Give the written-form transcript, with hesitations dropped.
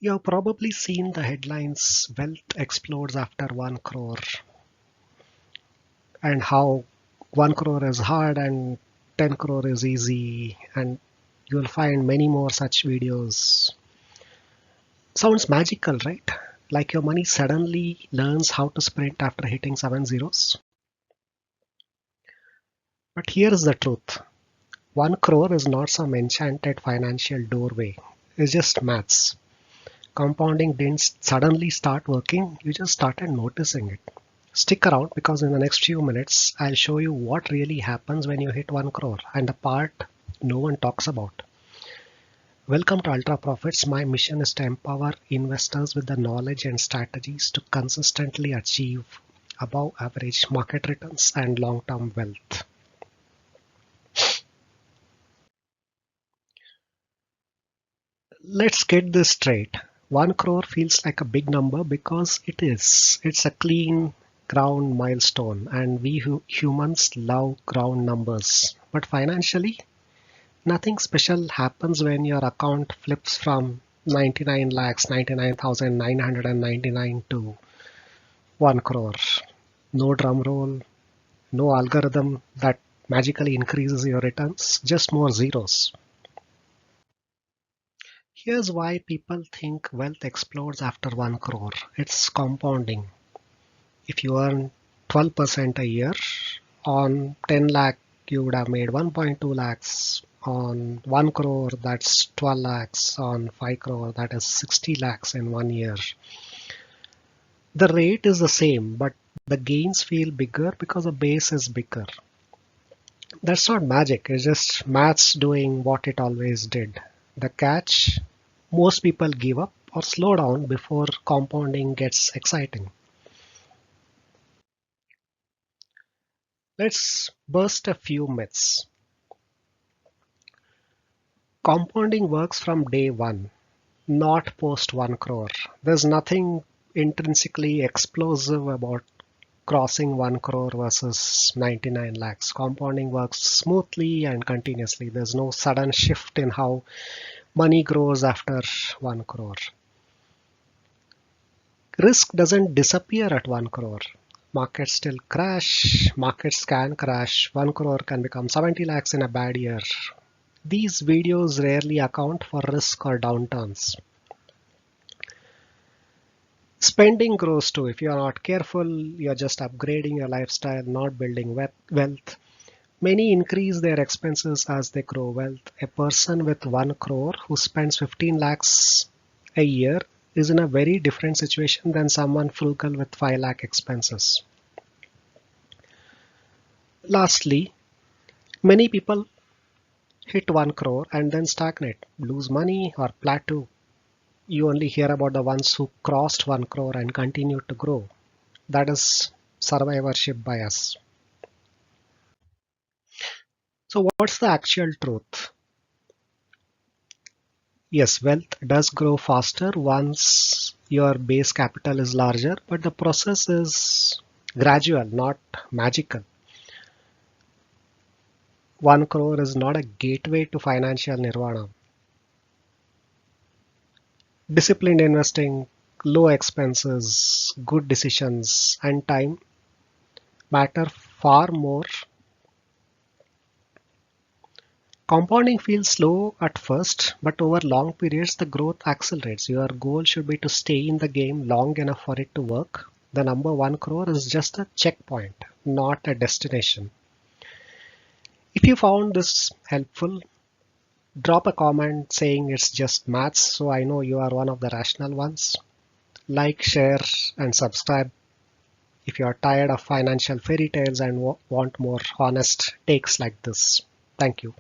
You've probably seen the headlines "Wealth explodes after 1 crore" and how 1 crore is hard and 10 crore is easy, and you'll find many more such videos. Sounds magical, right? Like your money suddenly learns how to sprint after hitting 7 zeros. But here's the truth. 1 crore is not some enchanted financial doorway. It's just maths. Compounding didn't suddenly start working, you just started noticing it. Stick around because in the next few minutes, I'll show you what really happens when you hit 1 crore and the part no one talks about. Welcome to Ultra Profits. My mission is to empower investors with the knowledge and strategies to consistently achieve above average market returns and long-term wealth. Let's get this straight. 1 crore feels like a big number because it is. It's a clean ground milestone, and we humans love ground numbers. But financially, nothing special happens when your account flips from 99 lakhs 99,999 to 1 crore. No drum roll, no algorithm that magically increases your returns, just more zeros. Here's why people think wealth explodes after 1 crore. It's compounding. If you earn 12% a year, on 10 lakh, you would have made 1.2 lakhs. On 1 crore, that's 12 lakhs. On 5 crore, that is 60 lakhs in 1 year. The rate is the same, but the gains feel bigger because the base is bigger. That's not magic, it's just maths doing what it always did. The catch: most people give up or slow down before compounding gets exciting. Let's burst a few myths. Compounding works from day one, not post 1 crore. There's nothing intrinsically explosive about crossing 1 crore versus 99 lakhs. Compounding works smoothly and continuously. There's no sudden shift in how money grows after 1 crore. Risk doesn't disappear at 1 crore. Markets still crash, markets can crash. 1 crore can become 70 lakhs in a bad year. These videos rarely account for risk or downturns. Spending grows too. If you are not careful, you're just upgrading your lifestyle, not building wealth. Many increase their expenses as they grow wealth. A person with 1 crore who spends 15 lakhs a year is in a very different situation than someone frugal with 5 lakh expenses. Lastly, many people hit 1 crore and then stagnate, lose money or plateau. You only hear about the ones who crossed 1 crore and continued to grow. That is survivorship bias. So what's the actual truth? Yes, wealth does grow faster once your base capital is larger, but the process is gradual, not magical. 1 crore is not a gateway to financial nirvana. Disciplined investing, low expenses, good decisions, and time matter far more. Compounding feels slow at first, but over long periods, the growth accelerates. Your goal should be to stay in the game long enough for it to work. The number 1 crore is just a checkpoint, not a destination. If you found this helpful, drop a comment saying it's just maths, so I know you are one of the rational ones. Like, share, and subscribe if you are tired of financial fairy tales and want more honest takes like this. Thank you.